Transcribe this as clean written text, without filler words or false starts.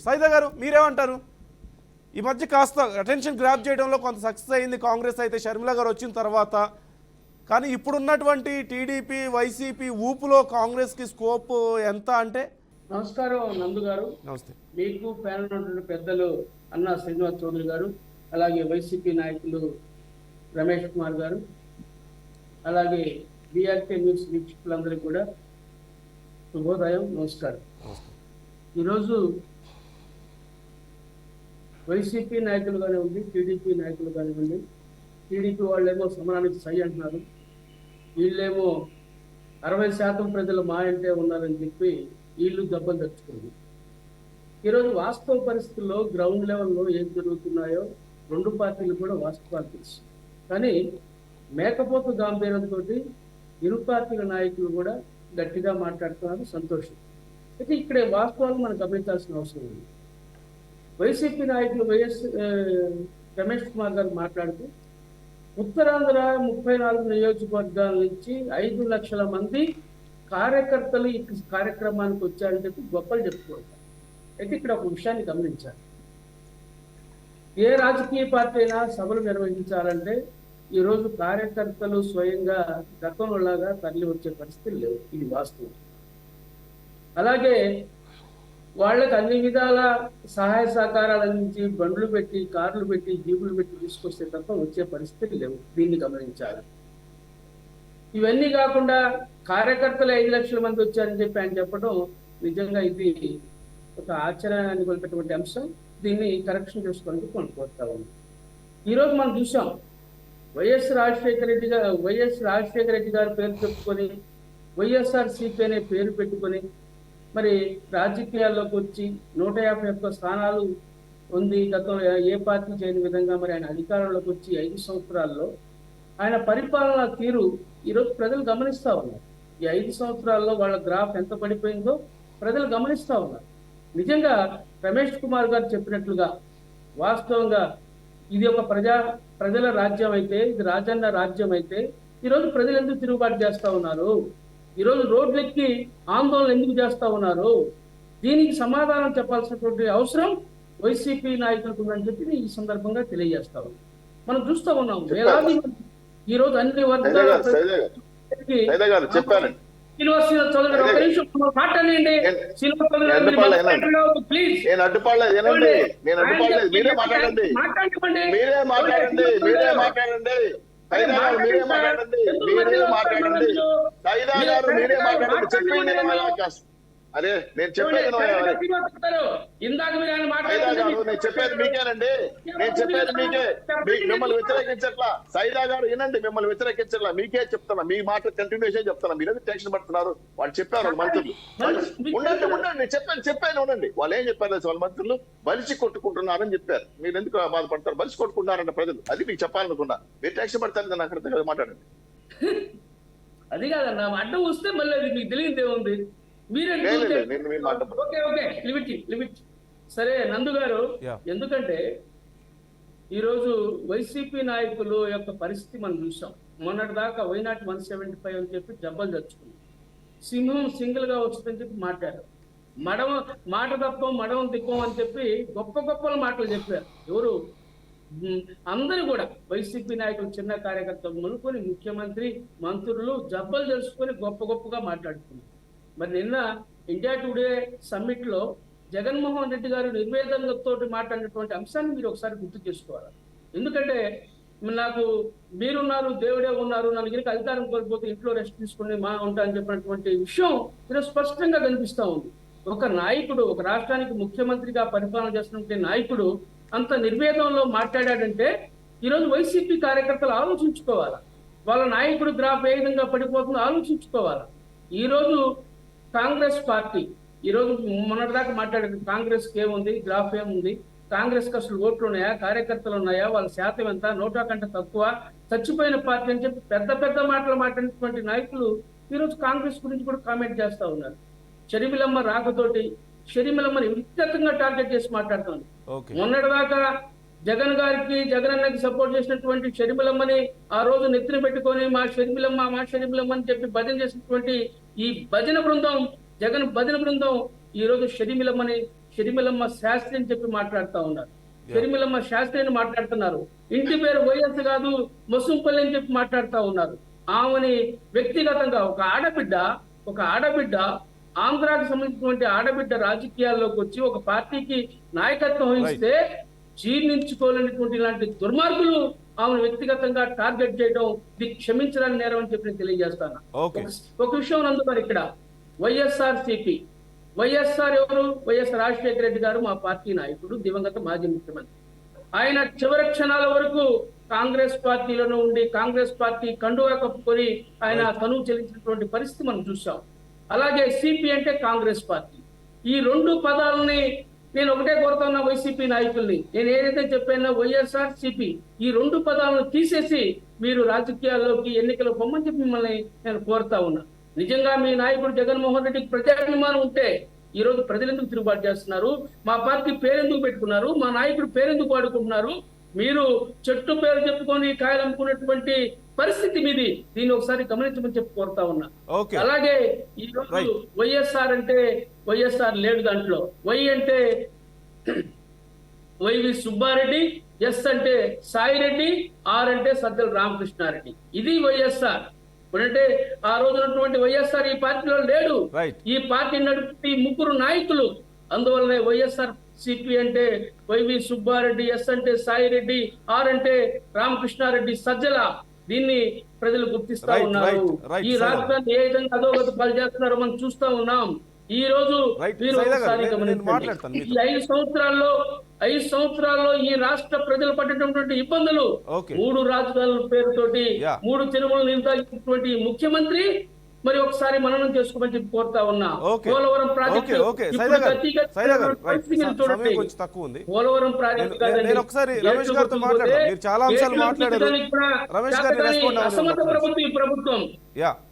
సైదా గారు మీరేమంటారు? ఈ మధ్య కాస్త అటెన్షన్ గ్రాప్ చేయడంలో కొంత సక్సెస్ అయింది కాంగ్రెస్ అయితే షర్మిల గారు వచ్చిన తర్వాత. కానీ ఇప్పుడున్నటువంటి టీడీపీ వైసీపీ ఊపులో కాంగ్రెస్కి స్కోప్ ఎంత అంటే? నమస్కారం నందు గారు. నమస్తే. మీకు ప్యానల్ ఉన్నటువంటి పెద్దలు అన్నా శ్రీనివాస్ చౌదరి గారు, అలాగే వైసీపీ నాయకులు రమేష్ కుమార్ గారు, అలాగే బీఆర్కే న్యూస్ వీక్షకులందరికీ కూడా శుభోదయం, నమస్కారం. ఈరోజు వైసీపీ నాయకులు కానివ్వండి, టీడీపీ నాయకులు కానివ్వండి, టీడీపీ వాళ్ళేమో సమరానికి సై అంటున్నారు, వీళ్ళేమో 60% ప్రజలు మా అంటే ఉన్నారని చెప్పి వీళ్ళు దెబ్బలు తెచ్చుకుంది. ఈరోజు వాస్తవ పరిస్థితుల్లో గ్రౌండ్ లెవెల్లో ఏం జరుగుతున్నాయో రెండు పార్టీలు కూడా వాస్తవాలు తెలుసు. కానీ మేకపోతు గాంభీర్యంతో ఇరు పార్టీల నాయకులు కూడా గట్టిగా మాట్లాడుతున్నారు, సంతోషం. అయితే ఇక్కడ వాస్తవాలు మనం గమనించాల్సిన అవసరం ఉంది. వైసీపీ నాయకులు రమేష్ కుమార్ గారు మాట్లాడుతూ ఉత్తరాంధ్ర 34 నియోజకవర్గాల నుంచి 5 లక్షల మంది కార్యకర్తలు ఈ కార్యక్రమానికి వచ్చారని చెప్పి గొప్పలు చెప్పుకుంటారు. అయితే ఇక్కడ ఒక విషయాన్ని గమనించాలి. ఏ రాజకీయ పార్టీ అయినా సభలు నిర్వహించాలంటే ఈరోజు కార్యకర్తలు స్వయంగా గతంలోలాగా తరలి వచ్చే పరిస్థితులు లేవు, ఇది వాస్తవం. అలాగే వాళ్ళకి అన్ని విధాల సహాయ సహకారాలు అందించి బండ్లు పెట్టి, కార్లు పెట్టి, జీపులు పెట్టి తీసుకొస్తే తప్ప వచ్చే పరిస్థితి లేవు, దీన్ని గమనించాలి. ఇవన్నీ కాకుండా కార్యకర్తలు 5 లక్షల మంది వచ్చారని చెప్పి ఆయన చెప్పడం నిజంగా ఇది ఒక ఆశ్చర్యాన్ని కొలిపేటువంటి అంశం. దీన్ని కరెక్షన్ చేసుకోవడానికి కొనుక్కోతా ఉంది. ఈరోజు మనం చూసాం, వైఎస్ రాజశేఖర రెడ్డి గారి పేరు చెప్పుకొని వైఎస్ఆర్సీపీ అనే పేరు పెట్టుకొని మరి రాజకీయాల్లోకి వచ్చి 151 స్థానాలు ఉంది. గతంలో ఏ పార్టీ చేయని విధంగా మరి ఆయన అధికారంలోకి వచ్చి 5 సంవత్సరాల్లో ఆయన పరిపాలన తీరు ఈరోజు ప్రజలు గమనిస్తూ ఉన్నారు. ఈ 5 సంవత్సరాల్లో వాళ్ళ గ్రాఫ్ ఎంత పడిపోయిందో ప్రజలు గమనిస్తూ ఉన్నారు. నిజంగా రమేష్ కుమార్ గారు చెప్పినట్లుగా వాస్తవంగా ఇది ఒక ప్రజల రాజ్యం అయితే, ఇది రాజన్న రాజ్యం అయితే ఈరోజు ప్రజలు ఎందుకు తిరుగుబాటు చేస్తూ ఉన్నారు, ఈరోజు రోడ్లెక్కి ఆందోళన ఎందుకు చేస్తూ ఉన్నారు, దీనికి సమాధానం చెప్పాల్సినటువంటి అవసరం వైసీపీ నాయకులకు ఉందని చెప్పి ఈ సందర్భంగా తెలియజేస్తా ఉన్నాం. మనం చూస్తూ ఉన్నాం వేలాది ఈరోజు అన్ని వర్గాల శ్రీనివాస్ చౌదరి ఒక నిమిషం మాట్లాడండి. ప్లీజ్ అరే నేను చెప్పేది ఇందాక నేను చెప్పేది మీకేనండి, నేను చెప్పేది మీకే. మిమ్మల్ని వ్యతిరేకించట్లా సైదా గారు, వినండి, మిమ్మల్ని వ్యతిరేకించట్లా, మీకే చెప్తున్నా, మీ మాట కంటిన్యూషన్ చెప్తున్నా. మీరు టెన్షన్ పడుతున్నారు. వాళ్ళు చెప్పారు, వాళ్ళ మంత్రులు ఉండండి నేను చెప్పాను ఉండండి. వాళ్ళు ఏం చెప్పారు, వాళ్ళ మంత్రులు బలిసి కొట్టుకుంటున్నారని చెప్పారు. మీరు ఎందుకు బాధపడతారు? బలిసి కొట్టుకుంటున్నారంట ప్రజలు, అది మీకు చెప్పాలనుకున్నా. మీరు టెన్షన్ పడతారు, నాకు అర్థం కదా, మాట్లాడండి. అది కాదన్నా, అడ్డం వస్తే మళ్ళీ అది మీకు తెలియదు ఏముంది. సరే నందు గారు, ఎందుకంటే ఈరోజు వైసీపీ నాయకులు యొక్క పరిస్థితి మనం చూసాం. మొన్నటి దాకా వైనాట్ 175 అని చెప్పి జబ్బలు తెచ్చుకుంది. సింహం సింగిల్ గా వచ్చిందని చెప్పి మాట్లాడారు. మాట తప్పం మడవం తిప్పం అని చెప్పి గొప్పల మాటలు చెప్పారు. ఎవరు అందరూ కూడా వైసీపీ నాయకులు, చిన్న కార్యకర్తలు మొదలుకొని ముఖ్యమంత్రి, మంత్రులు జబ్బలు తెలుసుకొని గొప్పగా మాట్లాడుతున్నారు. మరి నిన్న ఇండియా టుడే సమ్మిట్ లో జగన్మోహన్ రెడ్డి గారు నిర్వేదనతో మాట్లాడినటువంటి అంశాన్ని మీరు ఒకసారి గుర్తు చేసుకోవాలి. ఎందుకంటే నాకు మీరున్నారు, దేవుడే ఉన్నారు, నన్ను గిరికి అధికారం కోల్పోతే ఇంట్లో రెస్ట్ తీసుకుని మా ఉంటా అని చెప్పినటువంటి విషయం ఈరోజు స్పష్టంగా కనిపిస్తూ ఉంది. ఒక నాయకుడు, ఒక రాష్ట్రానికి ముఖ్యమంత్రిగా పరిపాలన చేస్తున్న నాయకుడు అంత నిర్వేదంలో మాట్లాడాడంటే ఈరోజు వైసీపీ కార్యకర్తలు ఆలోచించుకోవాలా, వాళ్ళ నాయకుడు గ్రాఫ్ ఏ విధంగా పడిపోతుందో ఆలోచించుకోవాలా. ఈరోజు కాంగ్రెస్ పార్టీ ఈరోజు మొన్నటిదాకా మాట్లాడేది కాంగ్రెస్కి ఏముంది, గ్రాఫ్ ఏముంది, కాంగ్రెస్కి అసలు ఓట్లు ఉన్నాయా, కార్యకర్తలు ఉన్నాయా, వాళ్ళ శాతం ఎంత, 100 కంటే తక్కువ, చచ్చిపోయిన పార్టీ అని చెప్పి పెద్ద మాటలు మాట్లాడినటువంటి నాయకులు ఈరోజు కాంగ్రెస్ గురించి కూడా కామెంట్ చేస్తూ ఉన్నారు. షర్మిలమ్మ రాకతోటి షర్మిలమ్మని వ్యక్తిగతంగా టార్గెట్ చేసి మాట్లాడుతుంది. మొన్నటిదాకా జగన్ అన్నకి సపోర్ట్ చేసినటువంటి షర్మిలమ్మని ఆ రోజు నెత్తిన పెట్టుకొని మా షర్మిలమ్మ అని చెప్పి భజన చేసినటువంటి ఈ భజన బృందం, జగన్ భజన బృందం ఈ రోజు షర్మిలమ్మని షర్మిలమ్మ శాస్త్రి అని చెప్పి మాట్లాడుతూ ఉన్నారు. షర్మిలమ్మ శాస్త్రి అని మాట్లాడుతున్నారు. ఇంటి పేరు వైఎస్ కాదు మొసంపల్లి అని చెప్పి మాట్లాడుతూ ఉన్నారు. ఆమెని వ్యక్తిగతంగా ఒక ఆడబిడ్డ ఆంధ్రాకి సంబంధించినటువంటి ఆడబిడ్డ రాజకీయాల్లోకి వచ్చి ఒక పార్టీకి నాయకత్వం వహిస్తే జీర్ణించుకోలేనటువంటి ఇలాంటి దుర్మార్గులు ఆమెను వ్యక్తిగతంగా టార్గెట్ చేయడం ఇది క్షమించడానికి నేరం అని చెప్పి నేను తెలియజేస్తాను. ఒక విషయం నందుతారు ఇక్కడ వైఎస్ఆర్ ఎవరు? వైఎస్ రాజశేఖర రెడ్డి గారు మా పార్టీ నాయకుడు, దివంగత మాజీ ముఖ్యమంత్రి. ఆయన చివరి క్షణాల వరకు కాంగ్రెస్ పార్టీలోనే ఉండి కాంగ్రెస్ పార్టీ కండువా కప్పుకొని ఆయన తనువు చెల్లించినటువంటి పరిస్థితి మనం చూసాం. అలాగే సిపి అంటే కాంగ్రెస్ పార్టీ. ఈ రెండు పదాలని నేను ఒకటే కోరుతున్నా వైసీపీ నాయకుల్ని, నేను ఏదైతే చెప్పానో వైఎస్ఆర్ సిపి ఈ రెండు పదాలను తీసేసి మీరు రాజకీయాల్లోకి ఎన్నికలు పొమ్మని చెప్పి మిమ్మల్ని నేను కోరుతా ఉన్నా. నిజంగా మీ నాయకుడు జగన్మోహన్ రెడ్డికి ప్రజాభిమానం ఉంటే ఈ రోజు ప్రజలు ఎందుకు తిరుగుబాటు చేస్తున్నారు? మా పార్టీ పేరెందుకు పెట్టుకున్నారు? మా నాయకుడు పేరెందుకు వాడుకుంటున్నారు? మీరు చెట్టు పేరు చెప్పుకొని కాయలు అమ్ముకున్నటువంటి పరిస్థితి మీది. దీన్ని ఒకసారి గమనించమని చెప్పి కోరుతా ఉన్నా. అలాగే ఈ రోజు వైఎస్ఆర్ అంటే వైఎస్ఆర్ లేడు దాంట్లో. వై అంటే వైవి సుబ్బారెడ్డి, ఎస్ అంటే సాయిరెడ్డి, ఆర్ అంటే సజ్జల రామకృష్ణారెడ్డి. ఇది వైఎస్ఆర్. ఇప్పుడంటే ఆ రోజునటువంటి వైఎస్ఆర్ ఈ పార్టీలో లేడు. ఈ పార్టీ నడుపుతూ ముగ్గురు నాయకులు. అందువల్లనే వైఎస్ఆర్ సిపి అంటే వైవి సుబ్బారెడ్డి, ఎస్ అంటే సాయిరెడ్డి, ఆర్ అంటే రామకృష్ణారెడ్డి, సజ్జల. దీన్ని ప్రజలు గుర్తిస్తా ఉన్నారు. ఈ రాష్ట్రాన్ని ఏ విధంగా అధోగతి పాలు చేస్తున్నారో మనం చూస్తా ఉన్నాం. ఈ రోజు మీరు ఒకసారి గమనించండి. ఈ 5 సంవత్సరాల్లో ఈ రాష్ట్ర ప్రజలు పడ్డటువంటి ఇబ్బందులు, 3 రాజధానుల పేరుతోటి 3 చెరువులు నిర్ధారించినటువంటి ముఖ్యమంత్రి మరి ఒకసారి మననం చేసుకోమని చెప్పి కోరుతా ఉన్నా. పోలవరం ప్రాజెక్టు పోలవరం ప్రాజెక్టు అసమర్థ ప్రభుత్వం ఈ ప్రభుత్వం.